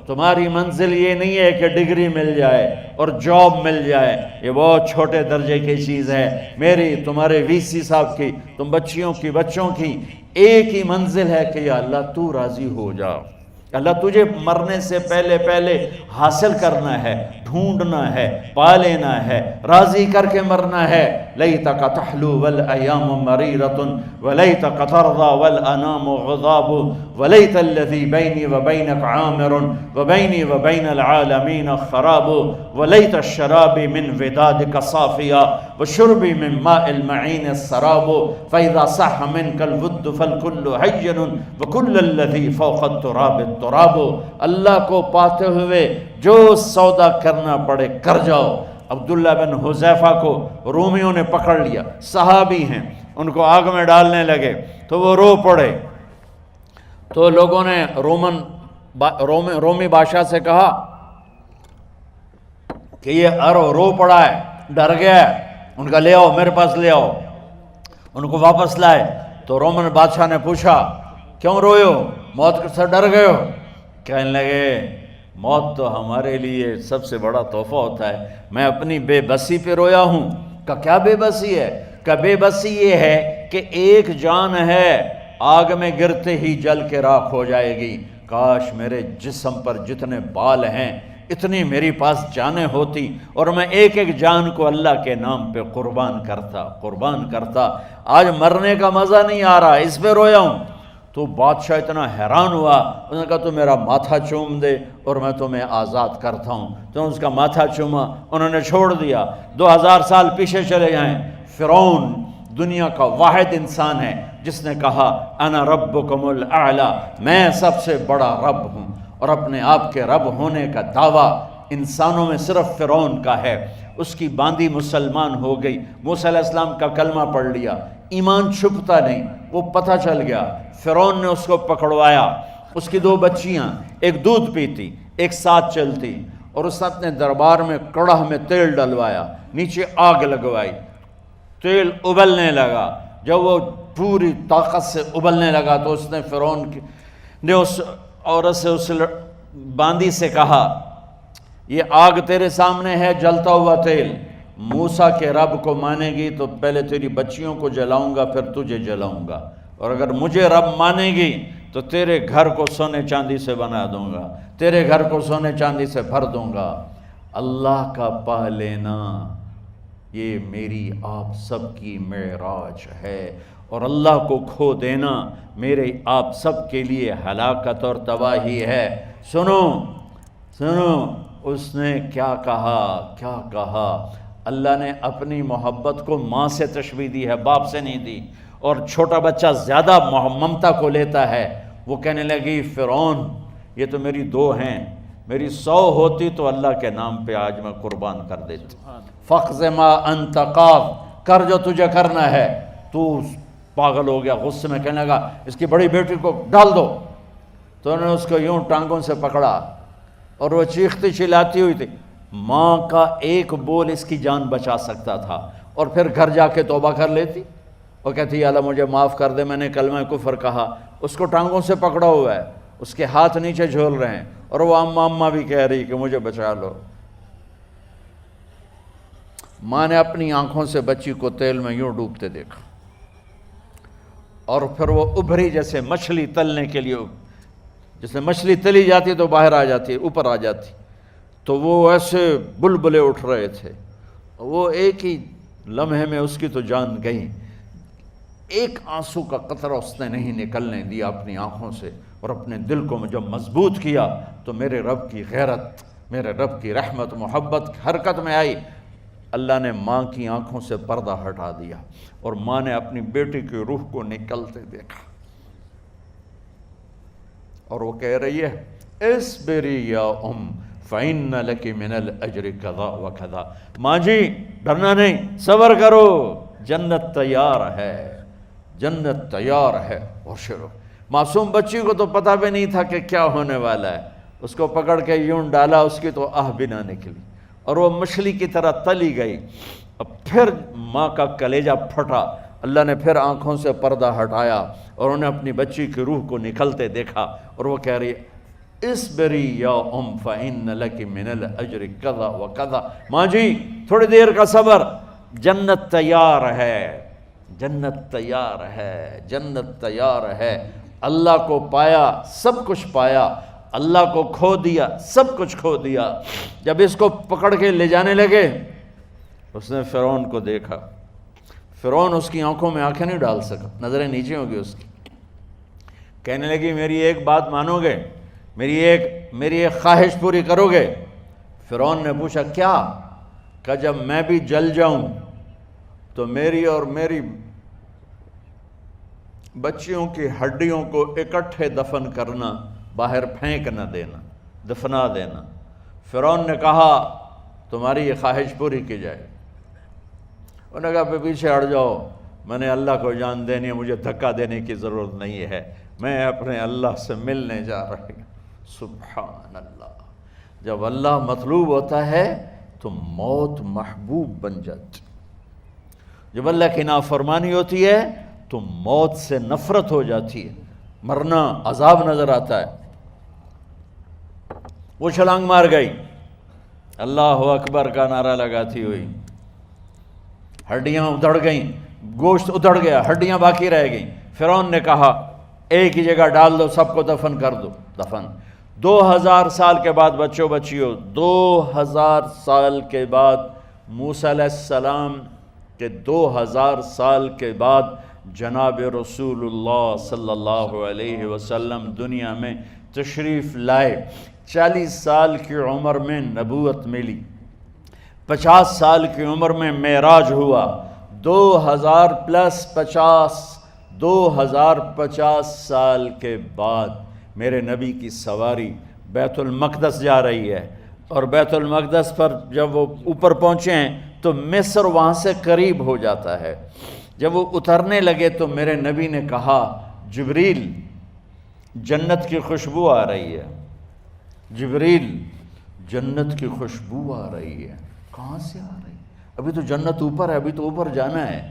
تمہاری منزل یہ نہیں ہے کہ ڈگری مل جائے اور جاب مل جائے، یہ بہت چھوٹے درجے کی چیز ہے۔ میری، تمہارے وی سی صاحب کی، تم بچیوں کی، بچوں کی ایک ہی منزل ہے کہ یا اللہ تو راضی ہو جا۔ اللہ تجھے مرنے سے پہلے پہلے حاصل کرنا ہے، ڈھونڈنا ہے، پا لینا ہے، راضی کر کے مرنا ہے۔ لیتک تحلو والایام مریرۃ ولیتک ترضی والانام غضاب ولیت الذی بینی وبینک عامر وبینی وبین العالمین خراب ولیت الشراب من ودادک صافیا وشربی من ماء المعین السراب فاذا صح منک الود فالکل حین وکل الذی فوق التراب التراب۔ اللہ کو پاتے ہوئے جو سودا کرنا پڑے کر جاؤ۔ عبداللہ بن حذیفہ کو رومیوں نے پکڑ لیا، صحابی ہیں، ان کو آگ میں ڈالنے لگے تو وہ رو پڑے، تو لوگوں نے رومی بادشاہ سے کہا کہ یہ رو پڑا ہے، ڈر گیا ہے، ان کا لے آؤ، میرے پاس لے آؤ۔ ان کو واپس لائے تو رومن بادشاہ نے پوچھا کیوں روئے ہو، موت سے ڈر گئے ہو؟ کہنے لگے موت تو ہمارے لیے سب سے بڑا تحفہ ہوتا ہے، میں اپنی بے بسی پہ رویا ہوں۔ کہ کیا بے بسی ہے؟ کہ بے بسی یہ ہے کہ ایک جان ہے آگ میں گرتے ہی جل کے راکھ ہو جائے گی، کاش میرے جسم پر جتنے بال ہیں اتنی میری پاس جانیں ہوتی اور میں ایک ایک جان کو اللہ کے نام پہ قربان کرتا۔ آج مرنے کا مزہ نہیں آ رہا، اس پہ رویا ہوں۔ تو بادشاہ اتنا حیران ہوا، اس نے کہا تو میرا ماتھا چوم دے اور میں تمہیں آزاد کرتا ہوں۔ تو اس کا ماتھا چوما، انہوں نے چھوڑ دیا۔ 2000 سال پیچھے چلے جائیں، فرعون دنیا کا واحد انسان ہے جس نے کہا انا ربکم الاعلی، میں سب سے بڑا رب ہوں، اور اپنے آپ کے رب ہونے کا دعویٰ انسانوں میں صرف فرعون کا ہے۔ اس کی باندی مسلمان ہو گئی، موسیٰ علیہ السلام کا کلمہ پڑھ لیا، ایمان چھپتا نہیں، وہ پتہ چل گیا۔ فرعون نے اس کو پکڑوایا، اس کی 2 بچیاں، ایک دودھ پیتی ایک ساتھ چلتی، اور اس نے اپنے دربار میں کڑاہ میں تیل ڈلوایا، نیچے آگ لگوائی، تیل ابلنے لگا۔ جب وہ پوری طاقت سے ابلنے لگا تو اس نے فرعون نے اس عورت سے، اس باندی سے کہا یہ آگ تیرے سامنے ہے، جلتا ہوا تیل، موسیٰ کے رب کو مانے گی تو پہلے تیری بچیوں کو جلاؤں گا پھر تجھے جلاؤں گا، اور اگر مجھے رب مانے گی تو تیرے گھر کو سونے چاندی سے بنا دوں گا، تیرے گھر کو سونے چاندی سے بھر دوں گا۔ اللہ کا پا لینا یہ میری آپ سب کی معراج ہے، اور اللہ کو کھو دینا میرے آپ سب کے لیے ہلاکت اور تباہی ہے۔ سنو اس نے کیا کہا؟ اللہ نے اپنی محبت کو ماں سے تشبیہ دی ہے، باپ سے نہیں دی، اور چھوٹا بچہ زیادہ ممتا کو لیتا ہے۔ وہ کہنے لگی فرعون یہ تو میری 2 ہیں، میری 100 ہوتی تو اللہ کے نام پہ آج میں قربان کر دیتی۔ فَقْضِ مَا أَنْتَ قَاضٍ، کر جو تجھے کرنا ہے۔ تو پاگل ہو گیا، غصے میں کہنے لگا اس کی بڑی بیٹی کو ڈال دو۔ تو انہوں نے اس کو یوں ٹانگوں سے پکڑا اور وہ چیختی چلاتی ہوئی تھی۔ ماں کا ایک بول اس کی جان بچا سکتا تھا، اور پھر گھر جا کے توبہ کر لیتی اور کہتی یا اللہ مجھے معاف کر دے، میں نے کلمہ کفر کہا۔ اس کو ٹانگوں سے پکڑا ہوا ہے، اس کے ہاتھ نیچے جھول رہے ہیں، اور وہ اماں بھی کہہ رہی کہ مجھے بچا لو۔ ماں نے اپنی آنکھوں سے بچی کو تیل میں یوں ڈوبتے دیکھا، اور پھر وہ ابھری جیسے مچھلی تلنے کے لیے، جیسے مچھلی تلی جاتی تو باہر آ جاتی، اوپر آ جاتی، تو وہ ایسے بلبلے اٹھ رہے تھے۔ وہ ایک ہی لمحے میں اس کی تو جان گئی، ایک آنسو کا قطرہ اس نے نہیں نکلنے دیا اپنی آنکھوں سے، اور اپنے دل کو جب مضبوط کیا تو میرے رب کی غیرت، میرے رب کی رحمت محبت حرکت میں آئی۔ اللہ نے ماں کی آنکھوں سے پردہ ہٹا دیا، اور ماں نے اپنی بیٹی کی روح کو نکلتے دیکھا، اور وہ کہہ رہی ہے اصبری یا ام فإن لک من الأجر کذا وکذا۔ ماں جی ڈرنا نہیں، صبر کرو، جنت تیار ہے، جنت تیار ہے۔ اور شروع معصوم بچی کو تو پتہ بھی نہیں تھا کہ کیا ہونے والا ہے، اس کو پکڑ کے یوں ڈالا، اس کی تو آہ بھی نہ نکلی، اور وہ مچھلی کی طرح تلی گئی۔ اب پھر ماں کا کلیجہ پھٹا، اللہ نے پھر آنکھوں سے پردہ ہٹایا، اور انہیں اپنی بچی کی روح کو نکلتے دیکھا، اور وہ کہہ رہی ہے اسبری یا فإن لک من الاجر کذا و کذا، ماں جی تھوڑی دیر کا صبر، جنت تیار ہے، جنت تیار ہے، جنت تیار ہے۔ اللہ کو پایا سب کچھ پایا، اللہ کو کھو دیا سب کچھ کھو دیا۔ جب اس کو پکڑ کے لے جانے لگے، اس نے فرعون کو دیکھا، فرعون اس کی آنکھوں میں آنکھیں نہیں ڈال سکا، نظریں نیچے ہو گئی اس کی۔ کہنے لگی میری ایک بات مانو گے، میری ایک خواہش پوری کرو گے؟ فرعون نے پوچھا کیا؟ کہ جب میں بھی جل جاؤں تو میری اور میری بچیوں کی ہڈیوں کو اکٹھے دفن کرنا، باہر پھینک نہ دینا، دفنا دینا۔ فرعون نے کہا تمہاری یہ خواہش پوری کی جائے۔ انہوں نے کہا پیچھے ہٹ جاؤ، میں نے اللہ کو جان دینی ہے، مجھے دھکا دینے کی ضرورت نہیں ہے، میں اپنے اللہ سے ملنے جا رہا ہوں۔ سبحان اللہ، جب اللہ مطلوب ہوتا ہے تو موت محبوب بن جاتی، جب اللہ کی نافرمانی ہوتی ہے تو موت سے نفرت ہو جاتی ہے، مرنا عذاب نظر آتا ہے۔ وہ چھلانگ مار گئی، اللہ اکبر کا نعرہ لگاتی ہوئی، ہڈیاں ادھڑ گئیں، گوشت ادھڑ گیا، ہڈیاں باقی رہ گئیں۔ فرعون نے کہا ایک ہی جگہ ڈال دو، سب کو دفن کر دو۔ دفن 2000 سال کے بعد، بچوں بچیوں 2000 سال کے بعد، موسیٰ علیہ السلام کے 2000 سال کے بعد جناب رسول اللہ صلی اللہ علیہ وسلم دنیا میں تشریف لائے۔ 40 سال کی عمر میں نبوت ملی، 50 سال کی عمر میں معراج ہوا، 2050 سال کے بعد میرے نبی کی سواری بیت المقدس جا رہی ہے، اور بیت المقدس پر جب وہ اوپر پہنچے ہیں تو مصر وہاں سے قریب ہو جاتا ہے۔ جب وہ اترنے لگے تو میرے نبی نے کہا جبریل جنت کی خوشبو آ رہی ہے، جبریل جنت کی خوشبو آ رہی ہے۔ کہاں سے آ رہی ہے؟ ابھی تو جنت اوپر ہے، ابھی تو اوپر جانا ہے،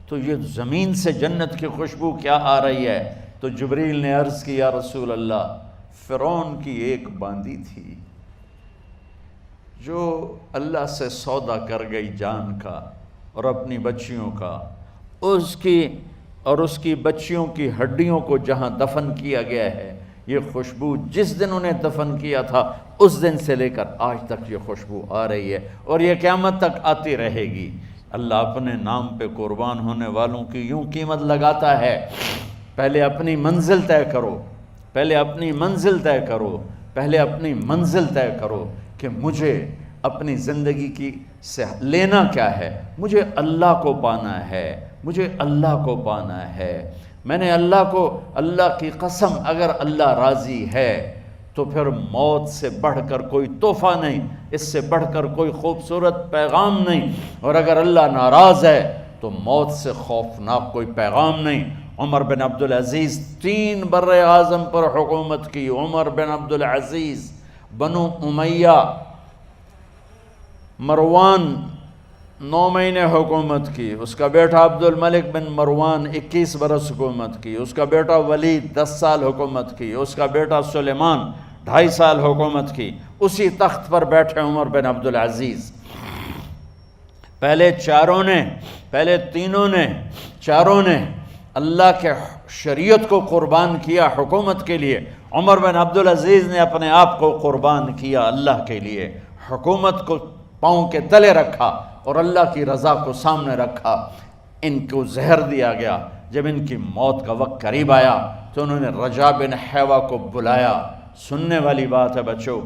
تو یہ زمین سے جنت کی خوشبو کیا آ رہی ہے؟ تو جبریل نے عرض کی یا رسول اللہ، فرعون کی ایک باندی تھی جو اللہ سے سودا کر گئی جان کا اور اپنی بچیوں کا، اس کی بچیوں کی ہڈیوں کو جہاں دفن کیا گیا ہے، یہ خوشبو جس دن انہیں دفن کیا تھا اس دن سے لے کر آج تک یہ خوشبو آ رہی ہے، اور یہ قیامت تک آتی رہے گی۔ اللہ اپنے نام پہ قربان ہونے والوں کی یوں قیمت لگاتا ہے۔ پہلے اپنی منزل طے کرو، پہلے اپنی منزل طے کرو، پہلے اپنی منزل طے کرو کہ مجھے اپنی زندگی کی سے لینا کیا ہے۔ مجھے اللہ کو پانا ہے، مجھے اللہ کو پانا ہے۔ میں نے اللہ کی قسم، اگر اللہ راضی ہے تو پھر موت سے بڑھ کر کوئی تحفہ نہیں، اس سے بڑھ کر کوئی خوبصورت پیغام نہیں، اور اگر اللہ ناراض ہے تو موت سے خوفناک کوئی پیغام نہیں۔ عمر بن عبدالعزیز 3 بر اعظم پر حکومت کی۔ عمر بن عبدالعزیز، بنو امیہ، مروان 9 مہینے حکومت کی، اس کا بیٹا عبد الملک بن مروان 21 برس حکومت کی، اس کا بیٹا ولید 10 سال حکومت کی، اس کا بیٹا سلیمان 2.5 سال حکومت کی۔ اسی تخت پر بیٹھے عمر بن عبدالعزیز۔ پہلے چاروں نے اللہ کے شریعت کو قربان کیا حکومت کے لیے۔ عمر بن عبدالعزیز نے اپنے آپ کو قربان کیا اللہ کے لیے، حکومت کو پاؤں کے تلے رکھا اور اللہ کی رضا کو سامنے رکھا۔ ان کو زہر دیا گیا۔ جب ان کی موت کا وقت قریب آیا تو انہوں نے رجا بن حیوہ کو بلایا۔ سننے والی بات ہے بچوں،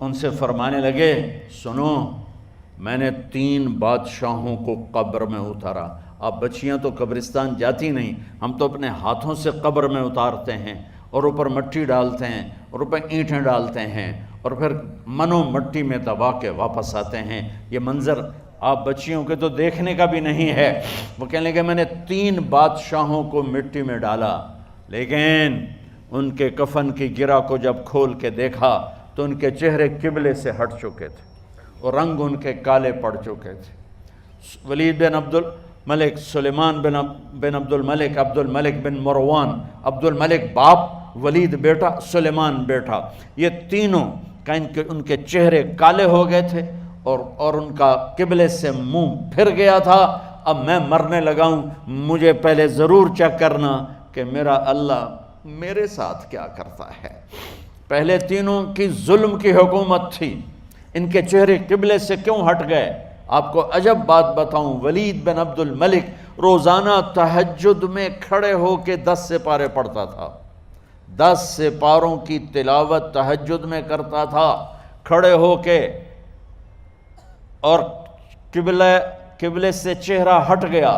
ان سے فرمانے لگے سنو، میں نے 3 بادشاہوں کو قبر میں اتارا۔ اب بچیاں تو قبرستان جاتی نہیں، ہم تو اپنے ہاتھوں سے قبر میں اتارتے ہیں، اور اوپر مٹی ڈالتے ہیں، اور اوپر اینٹیں ڈالتے ہیں، اور پھر منو مٹی میں دبا کے واپس آتے ہیں۔ یہ منظر آپ بچیوں کے تو دیکھنے کا بھی نہیں ہے۔ وہ کہنے لگے میں نے 3 بادشاہوں کو مٹی میں ڈالا، لیکن ان کے کفن کی گرہ کو جب کھول کے دیکھا تو ان کے چہرے قبلے سے ہٹ چکے تھے اور رنگ ان کے کالے پڑ چکے تھے۔ ولید بن عبد الملک، سلیمان بن عبد الملک، عبد الملک بن مروان، عبد الملک باپ ولید بیٹا، سلیمان بیٹا، یہ تینوں کا ان کے چہرے کالے ہو گئے تھے اور ان کا قبلے سے منہ پھر گیا تھا۔ اب میں مرنے لگا ہوں، مجھے پہلے ضرور چیک کرنا کہ میرا اللہ میرے ساتھ کیا کرتا ہے۔ پہلے تینوں کی ظلم کی حکومت تھی، ان کے چہرے قبلے سے کیوں ہٹ گئے؟ آپ کو عجب بات بتاؤں، ولید بن عبد الملک روزانہ تہجد میں کھڑے ہو کے 10 سپارے پڑھتا تھا، 10 سپاروں کی تلاوت تہجد میں کرتا تھا کھڑے ہو کے، اور قبلے سے چہرہ ہٹ گیا۔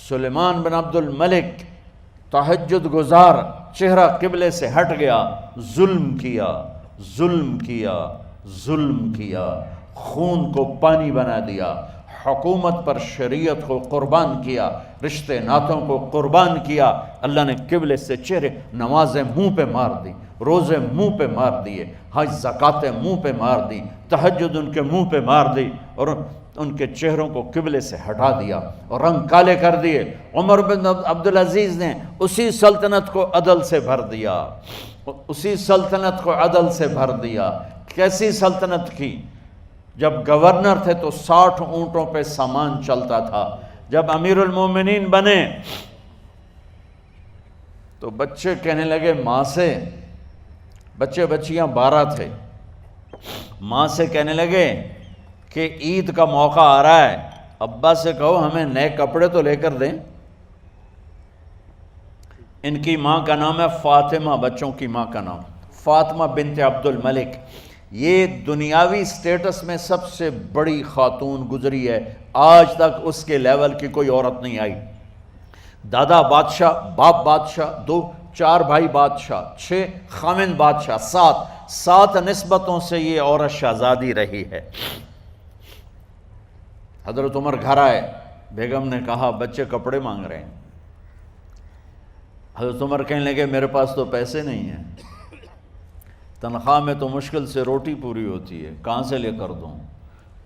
سلیمان بن عبد الملک تہجد گزار، چہرہ قبلے سے ہٹ گیا، ظلم کیا، ظلم کیا، ظلم کیا، خون کو پانی بنا دیا، حکومت پر شریعت کو قربان کیا، رشتے ناتوں کو قربان کیا۔ اللہ نے قبلے سے چہرے، نمازیں منہ پہ مار دی، روزے منہ پہ مار دیے، حج زکاتیں منہ پہ مار دی، تہجد ان کے منہ پہ مار دی، اور ان کے چہروں کو قبلے سے ہٹا دیا اور رنگ کالے کر دیے۔ عمر بن عبدالعزیز نے اسی سلطنت کو عدل سے بھر دیا، اسی سلطنت کو عدل سے بھر دیا۔ کیسی سلطنت کی؟ جب گورنر تھے تو 60 اونٹوں پہ سامان چلتا تھا، جب امیر المومنین بنے تو بچے کہنے لگے ماں سے، بچے بچیاں 12 تھے، ماں سے کہنے لگے کہ عید کا موقع آ رہا ہے، ابا سے کہو ہمیں نئے کپڑے تو لے کر دیں۔ ان کی ماں کا نام ہے فاطمہ، بچوں کی ماں کا نام فاطمہ بنت عبد الملک۔ یہ دنیاوی سٹیٹس میں سب سے بڑی خاتون گزری ہے، آج تک اس کے لیول کی کوئی عورت نہیں آئی۔ دادا بادشاہ، باپ بادشاہ، 4 بھائی بادشاہ، 6 خامند بادشاہ، 7 نسبتوں سے یہ عورت شہزادی رہی ہے۔ حضرت عمر گھر آئے، بیگم نے کہا بچے کپڑے مانگ رہے ہیں۔ حضرت عمر کہنے لگے میرے پاس تو پیسے نہیں ہیں، تنخواہ میں تو مشکل سے روٹی پوری ہوتی ہے، کہاں سے لے کر دوں؟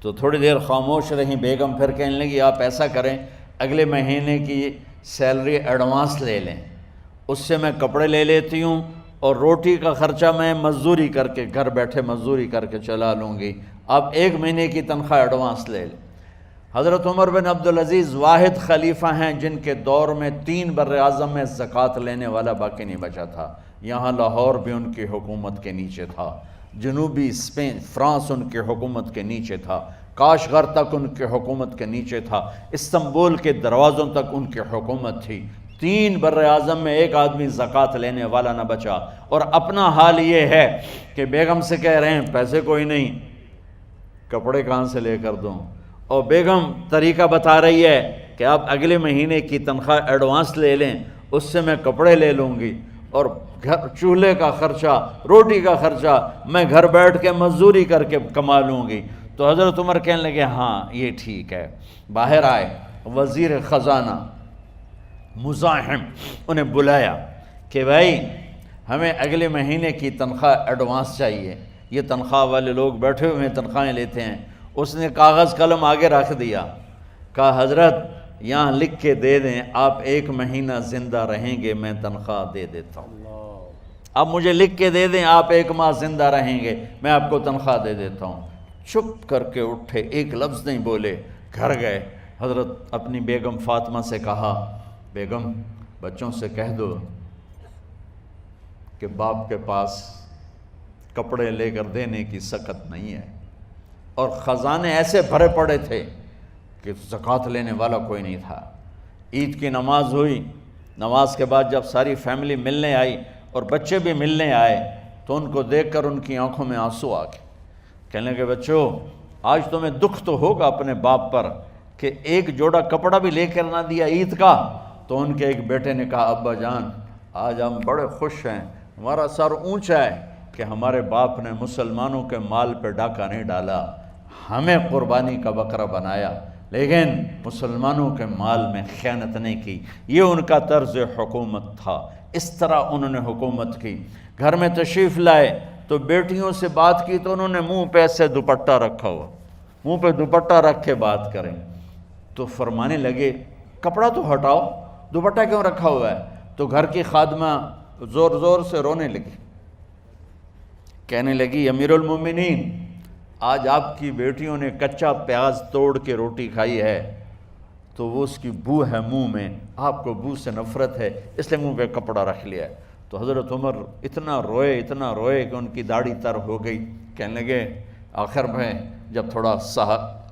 تو تھوڑی دیر خاموش رہیں بیگم، پھر کہنے لگی آپ ایسا کریں اگلے مہینے کی سیلری ایڈوانس لے لیں، اس سے میں کپڑے لے لیتی ہوں اور روٹی کا خرچہ میں مزدوری کر کے گھر بیٹھے مزدوری کر کے چلا لوں گی، آپ 1 مہینے کی تنخواہ ایڈوانس لے لیں۔ حضرت عمر بن عبدالعزیز واحد خلیفہ ہیں جن کے دور میں 3 بر اعظم میں زکوٰۃ لینے والا باقی نہیں بچا تھا۔ یہاں لاہور بھی ان کی حکومت کے نیچے تھا، جنوبی اسپین فرانس ان کی حکومت کے نیچے تھا، کاشغر تک ان کی حکومت کے نیچے تھا، استنبول کے دروازوں تک ان کی حکومت تھی۔ 3 بر اعظم میں ایک آدمی زکوٰۃ لینے والا نہ بچا، اور اپنا حال یہ ہے کہ بیگم سے کہہ رہے ہیں پیسے کوئی نہیں، کپڑے کہاں سے لے کر دوں؟ اور بیگم طریقہ بتا رہی ہے کہ آپ اگلے مہینے کی تنخواہ ایڈوانس لے لیں، اس سے میں کپڑے لے لوں گی، اور چولہے کا خرچہ، روٹی کا خرچہ میں گھر بیٹھ کے مزدوری کر کے کما لوں گی۔ تو حضرت عمر کہنے لگے ہاں یہ ٹھیک ہے۔ باہر آئے وزیر خزانہ مزاحم، انہیں بلایا کہ بھائی ہمیں اگلے مہینے کی تنخواہ ایڈوانس چاہیے، یہ تنخواہ والے لوگ بیٹھے ہوئے تنخواہیں لیتے ہیں۔ اس نے کاغذ قلم آگے رکھ دیا، کہا حضرت یہاں لکھ کے دے دیں آپ 1 مہینہ زندہ رہیں گے میں تنخواہ دے دیتا ہوں، اب مجھے لکھ کے دے دیں آپ 1 ماہ زندہ رہیں گے میں آپ کو تنخواہ دے دیتا ہوں۔ چپ کر کے اٹھے، ایک لفظ نہیں بولے، گھر گئے۔ حضرت اپنی بیگم فاطمہ سے کہا بیگم بچوں سے کہہ دو کہ باپ کے پاس کپڑے لے کر دینے کی سکت نہیں ہے، اور خزانے ایسے بھرے پڑے تھے کہ زکوٰۃ لینے والا کوئی نہیں تھا۔ عید کی نماز ہوئی، نماز کے بعد جب ساری فیملی ملنے آئی اور بچے بھی ملنے آئے تو ان کو دیکھ کر ان کی آنکھوں میں آنسو آ گئے۔ کہنے لگے بچوں آج تمہیں دکھ تو ہوگا اپنے باپ پر کہ ایک جوڑا کپڑا بھی لے کر نہ دیا عید کا۔ تو ان کے ایک بیٹے نے کہا ابا جان آج ہم بڑے خوش ہیں، ہمارا سر اونچا ہے کہ ہمارے باپ نے مسلمانوں کے مال پہ ڈاکہ نہیں ڈالا، ہمیں قربانی کا بکرا بنایا، لیکن مسلمانوں کے مال میں خیانت نہیں کی۔ یہ ان کا طرز حکومت تھا، اس طرح انہوں نے حکومت کی۔ گھر میں تشریف لائے تو بیٹیوں سے بات کی تو انہوں نے منہ پہ ایسے دوپٹہ رکھا ہوا، منہ پہ دوپٹہ رکھ کے بات کریں تو فرمانے لگے کپڑا تو ہٹاؤ، دوپٹہ کیوں رکھا ہوا ہے؟ تو گھر کی خادمہ زور زور سے رونے لگی، کہنے لگی امیر المومنین آج آپ کی بیٹیوں نے کچا پیاز توڑ کے روٹی کھائی ہے تو وہ اس کی بو ہے منہ میں، آپ کو بو سے نفرت ہے اس لیے منہ پہ کپڑا رکھ لیا ہے۔ تو حضرت عمر اتنا روئے کہ ان کی داڑھی تر ہو گئی۔ کہنے لگے آخر میں جب تھوڑا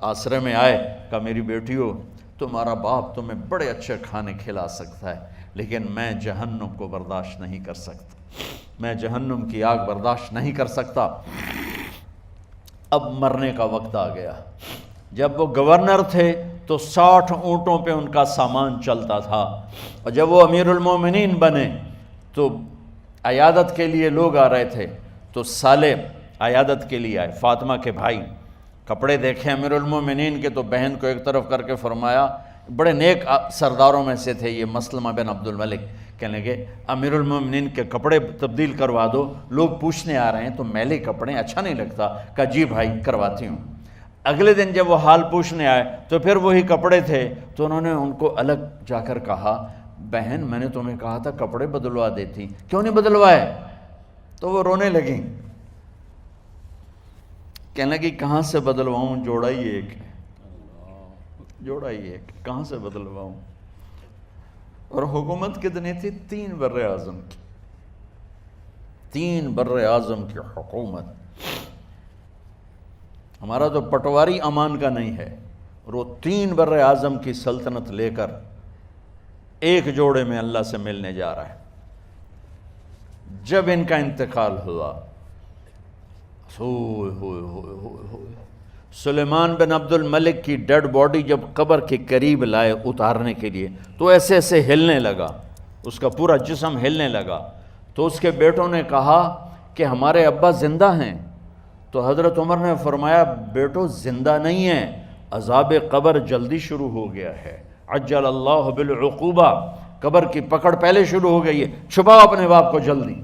آسرے میں آئے، کہا میری بیٹیوں تمہارا باپ تمہیں بڑے اچھے کھانے کھلا سکتا ہے لیکن میں جہنم کو برداشت نہیں کر سکتا، میں جہنم کی آگ برداشت نہیں کر سکتا۔ اب مرنے کا وقت آ گیا۔ جب وہ گورنر تھے تو 60 اونٹوں پہ ان کا سامان چلتا تھا، اور جب وہ امیر المومنین بنے تو عیادت کے لیے لوگ آ رہے تھے، تو سالے عیادت کے لیے آئے، فاطمہ کے بھائی، کپڑے دیکھے امیر المومنین کے تو بہن کو ایک طرف کر کے فرمایا، بڑے نیک سرداروں میں سے تھے یہ مسلمہ بن عبد الملک، کہنے لگے امیر المومنین کے کپڑے تبدیل کروا دو، لوگ پوچھنے آ رہے ہیں تو میلے کپڑے اچھا نہیں لگتا۔ کہا جی بھائی کرواتی ہوں۔ اگلے دن جب وہ حال پوچھنے آئے تو پھر وہی کپڑے تھے، تو انہوں نے ان کو الگ جا کر کہا بہن میں نے تمہیں کہا تھا کپڑے بدلوا دیتی، کیوں نہیں بدلوائے؟ تو وہ رونے لگیں، کہنے لگی کہاں سے بدلواؤں، جوڑا ہی ایک کہاں سے بدلواؤں؟ اور حکومت کتنی تھی؟ 3 بر اعظم کی، 3 بر اعظم کی حکومت۔ ہمارا تو پٹواری امان کا نہیں ہے، اور وہ 3 بر اعظم کی سلطنت لے کر ایک جوڑے میں اللہ سے ملنے جا رہا ہے۔ جب ان کا انتقال ہوا، سلیمان بن عبد الملک کی ڈیڈ باڈی جب قبر کے قریب لائے اتارنے کے لیے تو ایسے ایسے ہلنے لگا، اس کا پورا جسم ہلنے لگا۔ تو اس کے بیٹوں نے کہا کہ ہمارے ابا زندہ ہیں، تو حضرت عمر نے فرمایا بیٹو زندہ نہیں ہیں، عذاب قبر جلدی شروع ہو گیا ہے، عجل اللہ بالعقوبہ، قبر کی پکڑ پہلے شروع ہو گئی ہے، چھپاؤ اپنے باپ کو جلدی۔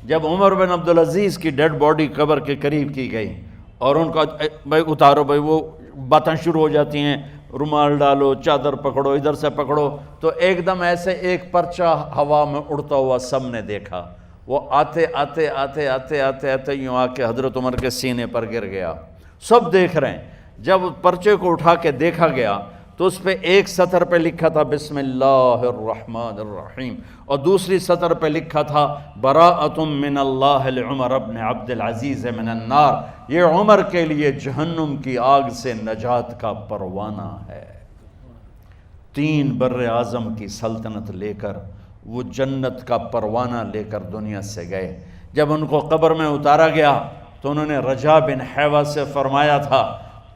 جب عمر بن عبدالعزیز کی ڈیڈ باڈی قبر کے قریب کی گئی اور ان کا بھائی اتارو، بھائی وہ باتیں شروع ہو جاتی ہیں، رومال ڈالو، چادر پکڑو، ادھر سے پکڑو، تو ایک دم ایسے ایک پرچہ ہوا میں اڑتا ہوا سب نے دیکھا، وہ آتے آتے آتے آتے آتے آتے یوں آ کے حضرت عمر کے سینے پر گر گیا۔ سب دیکھ رہے ہیں۔ جب پرچے کو اٹھا کے دیکھا گیا تو اس پہ ایک سطر پہ لکھا تھا بسم اللہ الرحمن الرحیم، اور دوسری سطر پہ لکھا تھا براءۃ من اللہ لعمر بن عبد العزیز من النار، یہ عمر کے لیے جہنم کی آگ سے نجات کا پروانہ ہے۔ 3 بر اعظم کی سلطنت لے کر وہ جنت کا پروانہ لے کر دنیا سے گئے۔ جب ان کو قبر میں اتارا گیا تو انہوں نے رجا بن حیوہ سے فرمایا تھا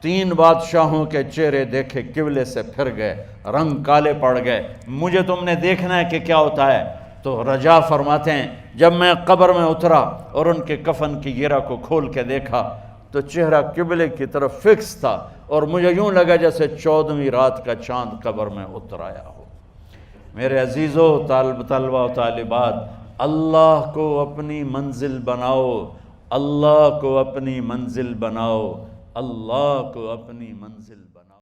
3 بادشاہوں کے چہرے دیکھے قبلے سے پھر گئے، رنگ کالے پڑ گئے، مجھے تم نے دیکھنا ہے کہ کیا ہوتا ہے؟ تو رجا فرماتے ہیں جب میں قبر میں اترا اور ان کے کفن کی گرہ کو کھول کے دیکھا تو چہرہ قبلے کی طرف فکس تھا، اور مجھے یوں لگا جیسے 14ویں رات کا چاند قبر میں اتر آیا ہو۔ میرے عزیزو، طلبہ و طالبات، اللہ کو اپنی منزل بناؤ، اللہ کو اپنی منزل بناؤ، اللہ کو اپنی منزل بناؤ۔